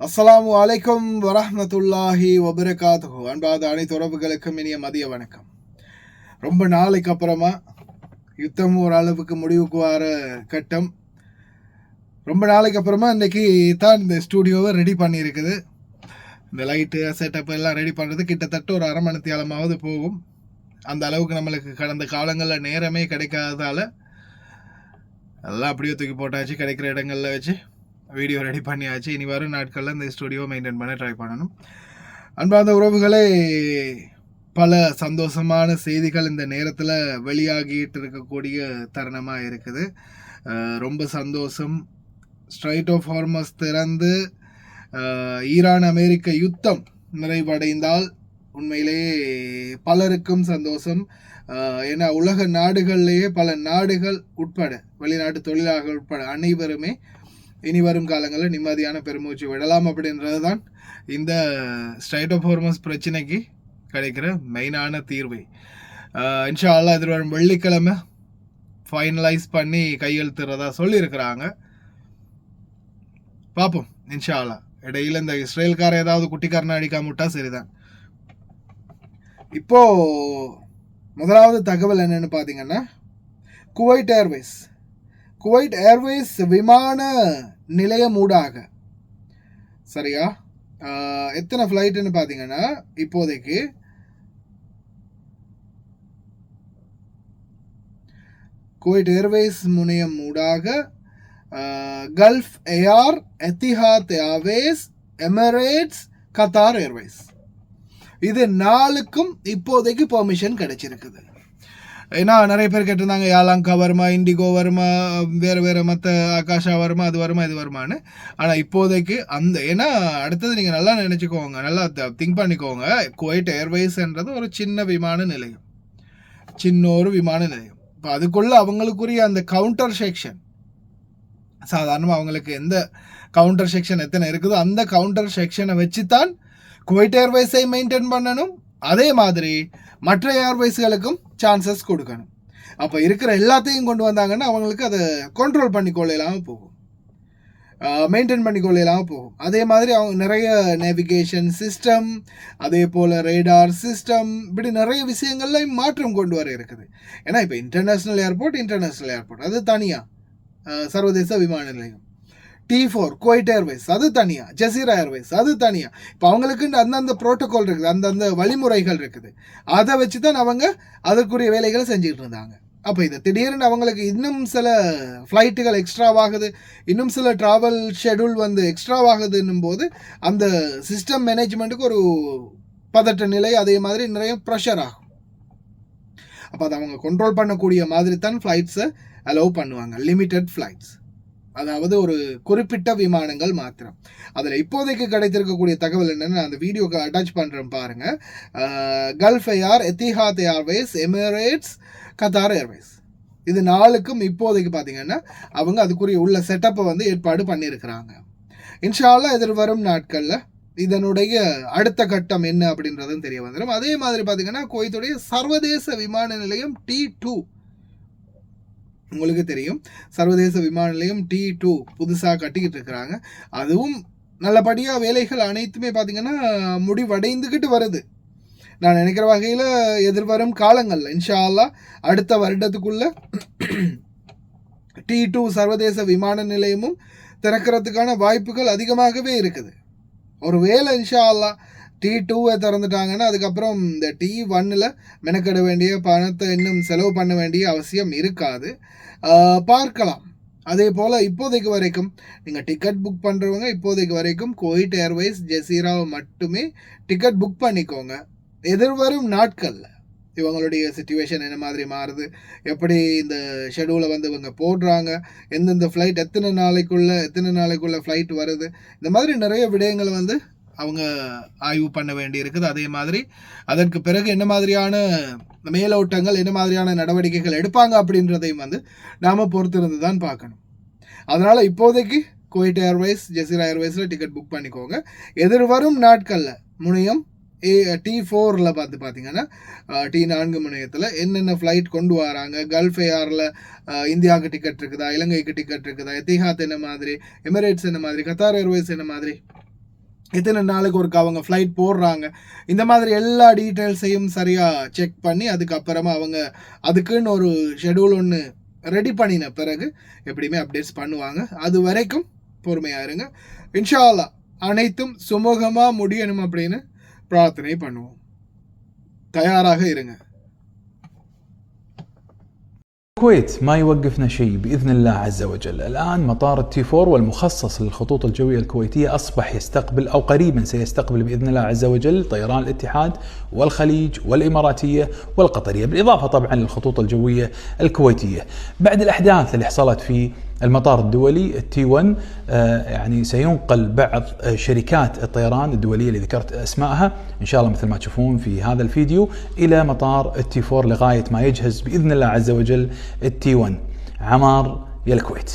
அஸ்ஸலாமு அலைக்கும் வரஹ்மத்துல்லாஹி வபரகாத்துஹு. அன்பாத அனைத்து உறவுகளுக்கும் இனிய மதிய வணக்கம். ரொம்ப நாளைக்கு அப்புறமா யுத்தம் ஓரளவுக்கு முடிவுக்கு வர கட்டம். ரொம்ப நாளைக்கு அப்புறமா இன்றைக்கி தான் இந்த ஸ்டூடியோவை ரெடி பண்ணியிருக்குது. இந்த லைட்டு செட்டப் எல்லாம் ரெடி பண்ணுறது கிட்டத்தட்ட ஒரு அரை மணி நேரமாவது போகும். அந்த அளவுக்கு நம்மளுக்கு கடந்த காலங்களில் நேரமே கிடைக்காததால் எல்லாம் அப்படியே தூக்கி போட்டாச்சு. கிடைக்கிற இடங்களில் வச்சு வீடியோ ரெடி பண்ணியாச்சு. இனி வரும் நாட்களில் இந்த ஸ்டுடியோ மெயின்டைன் பண்ண ட்ரை பண்ணணும். அன்பார்ந்த உறவுகளே, பல சந்தோஷமான செய்திகள் இந்த நேரத்தில் வெளியாகிட்டு இருக்கக்கூடிய தருணமாக இருக்குது. ரொம்ப சந்தோஷம். ஸ்ட்ரைட் ஆஃப் ஹார்மஸ் திறந்து ஈரான் அமெரிக்க யுத்தம் நிறைவடைந்தால் உண்மையிலேயே பலருக்கும் சந்தோஷம். ஏன்னா உலக நாடுகள்லேயே பல நாடுகள் உட்பட வெளிநாட்டு தொழிலாளர்கள் உட்பட அனைவருமே இனி வரும் காலங்களில் நிம்மதியான பெருமூச்சு விடலாம் அப்படின்றது தான் இந்த ஸ்ட்ரைட் ஆஃப் ஹார்மஸ் பிரச்சனைக்கு கிடைக்கிற மெயினான தீர்வு. இன்ஷா அல்லாஹ் எதிர்வரும் வெள்ளிக்கிழமை ஃபைனலைஸ் பண்ணி கையெழுத்துறதா சொல்லியிருக்கிறாங்க. பார்ப்போம் இன்ஷா அல்லாஹ். இடையில இந்த இஸ்ரேல்கார ஏதாவது குட்டிக்காரனை அடிக்காம விட்டா சரிதான். இப்போ முதலாவது தகவல் என்னன்னு பார்த்தீங்கன்னா, குவைட் ஏர்வேஸ் விமான நிலையம் ஊடாக சரியா எத்தனை ஃப்ளைட்டுன்னு பார்த்தீங்கன்னா, இப்போதைக்கு குவைட் ஏர்வேஸ் முனையம் ஊடாக Gulf Air, Etihad Airways, Emirates, Qatar Airways, இது 4க்கும் இப்போதைக்கு பெர்மிஷன் கிடைச்சிருக்குது. ஏன்னா நிறைய பேர் கேட்டிருந்தாங்க, யாலாங்கா வருமா, இண்டிகோ வருமா, வேறு மற்ற ஆகாஷா வருமா, அது வருமா, இது வருமானு. ஆனால் இப்போதைக்கு அந்த ஏன்னா அடுத்தது நீங்கள் நல்லா நினச்சிக்கோங்க, நல்லா திங்க் பண்ணிக்கோங்க. குவைட் ஏர்வேஸ்ன்றது ஒரு சின்ன விமான நிலையம், ஒரு விமான நிலையம். இப்போ அதுக்குள்ளே அவங்களுக்குரிய அந்த கவுண்டர் செக்ஷன், சாதாரணமாக அவங்களுக்கு எந்த கவுண்டர் செக்ஷன் எத்தனை இருக்குதோ அந்த கவுண்டர் செக்ஷனை வச்சு தான் குவைட் ஏர்வேஸை மெயின்டைன் பண்ணணும். அதே மாதிரி மற்ற ஏர்வேஸ்களுக்கும் சான்சஸ் கொடுக்கணும். அப்போ இருக்கிற எல்லாத்தையும் கொண்டு வந்தாங்கன்னா அவங்களுக்கு அதை கண்ட்ரோல் பண்ணிக்கொள்ளலாமல் போகும், மெயின்டைன் பண்ணிக்கொள்ளலாமல் போகும். அதே மாதிரி அவங்க நிறைய நேவிகேஷன் சிஸ்டம், அதே போல் ரேடார் சிஸ்டம், இப்படி நிறைய விஷயங்கள்ல மாற்றம் கொண்டு வர இருக்குது. ஏன்னா இப்போ இன்டர்நேஷ்னல் ஏர்போர்ட் அது தனியாக சர்வதேச விமான நிலையம். T4 குவைட் ஏர்வேஸ் அது தனியாக, ஜசீரா ஏர்வேஸ் அது தனியாக. இப்போ அவங்களுக்கு அந்தந்த ப்ரோட்டோகால் இருக்குது, அந்தந்த வழிமுறைகள் இருக்குது. அதை வச்சு தான் அவங்க அதற்குரிய வேலைகளை செஞ்சுக்கிட்டு இருந்தாங்க. அப்போ இதை திடீர்னு அவங்களுக்கு இன்னும் சில ஃப்ளைட்டுகள் எக்ஸ்ட்ராவாகுது, இன்னும் சில ட்ராவல் ஷெடியூல் எக்ஸ்ட்ராவாகுதுன்னும் போது அந்த சிஸ்டம் மேனேஜ்மெண்ட்டுக்கு ஒரு பதட்ட நிலை, அதே மாதிரி நிறைய ப்ரெஷர் ஆகும். அப்போ அதை அவங்க கண்ட்ரோல் பண்ணக்கூடிய மாதிரி தான் ஃப்ளைட்ஸை அலோவ் பண்ணுவாங்க. லிமிட்டட் ஃப்ளைட்ஸ், அதாவது ஒரு குறிப்பிட்ட விமானங்கள் மாத்திரம். அதில் இப்போதைக்கு கிடைத்திருக்கக்கூடிய தகவல் என்னென்னு அந்த வீடியோக்கு அட்டாச் பண்ணுறேன் பாருங்கள். Gulf Air, Etihad Airways, Emirates, Qatar Airways, இது 4க்கும் இப்போதைக்கு பார்த்தீங்கன்னா அவங்க அதுக்குரிய உள்ள செட்டப்பை ஏற்பாடு பண்ணியிருக்கிறாங்க. இன்ஷா அல்லாஹ் எதிர்வரும் நாட்களில் இதனுடைய அடுத்த கட்டம் என்ன அப்படின்றதும் தெரிய வந்துடும். அதே மாதிரி பார்த்தீங்கன்னா குவைத்துடைய சர்வதேச விமான நிலையம் T2, உங்களுக்கு தெரியும் சர்வதேச விமான நிலையம் T2 புதுசாக கட்டிக்கிட்டு இருக்கிறாங்க. அதுவும் நல்லபடியாக வேலைகள் அனைத்துமே பார்த்திங்கன்னா முடிவடைந்துக்கிட்டு வருது. நான் நினைக்கிற வகையில் எதிர்வரும் காலங்களில் இன்ஷா அல்லாஹ் அடுத்த வருடத்துக்குள்ள T2 சர்வதேச விமான நிலையமும் திறக்கிறதுக்கான வாய்ப்புகள் அதிகமாகவே இருக்குது. ஒரு வேளை இன்ஷா அல்லாஹ் T2 திறந்துட்டாங்கன்னா அதுக்கப்புறம் இந்த T1 மெனக்கெட வேண்டிய பணத்தை இன்னும் செலவு பண்ண வேண்டிய அவசியம் இருக்காது. பார்க்கலாம். அதே போல் இப்போதைக்கு வரைக்கும் நீங்கள் டிக்கெட் புக் பண்ணுறவங்க இப்போதைக்கு வரைக்கும் குவைட் ஏர்வேஸ், ஜசீராவை மட்டுமே டிக்கெட் புக் பண்ணிக்கோங்க. எதிர்வரும் நாட்களில் இவங்களுடைய சிச்சுவேஷன் என்ன மாதிரி மாறுது, எப்படி இந்த ஷெடியூலை இவங்க போடுறாங்க, எந்தெந்த ஃப்ளைட் எத்தனை நாளைக்குள்ளே ஃப்ளைட் வருது, இந்த மாதிரி நிறைய விடயங்களை அவங்க ஆய்வு பண்ண வேண்டி இருக்குது. அதே மாதிரி அதற்கு பிறகு என்ன மாதிரியான மேலோட்டங்கள், என்ன மாதிரியான நடவடிக்கைகள் எடுப்பாங்க அப்படின்றதையும் நாம் பொறுத்திருந்து தான் பார்க்கணும். அதனால் இப்போதைக்கு குவைட் ஏர்வேஸ் ஜெசிரா ஏர்வேஸில் டிக்கெட் புக் பண்ணிக்கோங்க. எதிர்வரும் நாட்களில் முனையம் T4 பார்த்தீங்கன்னா T4 முனையத்தில் என்னென்ன ஃப்ளைட் கொண்டு வராங்க, கல்ஃப் ஏஆரில் இந்தியாவுக்கு டிக்கெட் இருக்குதா, இலங்கைக்கு டிக்கெட் இருக்குதா, எத்திஹாத் என்ன மாதிரி, எமிரேட்ஸ் என்ன மாதிரி, கத்தார் ஏர்வேஸ் என்ன மாதிரி, எத்தனை நாளுக்கு ஒருக்கு அவங்க ஃப்ளைட் போடுறாங்க, இந்த மாதிரி எல்லா டீட்டெயில்ஸையும் சரியாக செக் பண்ணி அதுக்கப்புறமா அவங்க அதுக்குன்னு ஒரு ஷெடியூல் ஒன்று ரெடி பண்ணின பிறகு எப்படியுமே அப்டேட்ஸ் பண்ணுவாங்க. அது வரைக்கும் பொறுமையாக இருங்க. இன்ஷா அல்லாஹ் அனைத்தும் சுமூகமாக முடியணும் அப்படின்னு பிரார்த்தனை பண்ணுவோம். தயாராக இருங்க. الكويت ما يوقفنا شيء بإذن الله عز وجل. الآن مطار T4 والمخصص للخطوط الجوية الكويتية أصبح يستقبل أو قريبا سيستقبل بإذن الله عز وجل طيران الاتحاد والخليج والإماراتية والقطرية، بالإضافة طبعا للخطوط الجوية الكويتية. بعد الأحداث اللي حصلت في المطار الدولي T1 يعني سينقل بعض شركات الطيران الدولية اللي ذكرت أسمائها إن شاء الله مثل ما تشوفون في هذا الفيديو إلى مطار T4 لغاية ما يجهز بإذن الله عز وجل T1. عمار يا الكويت.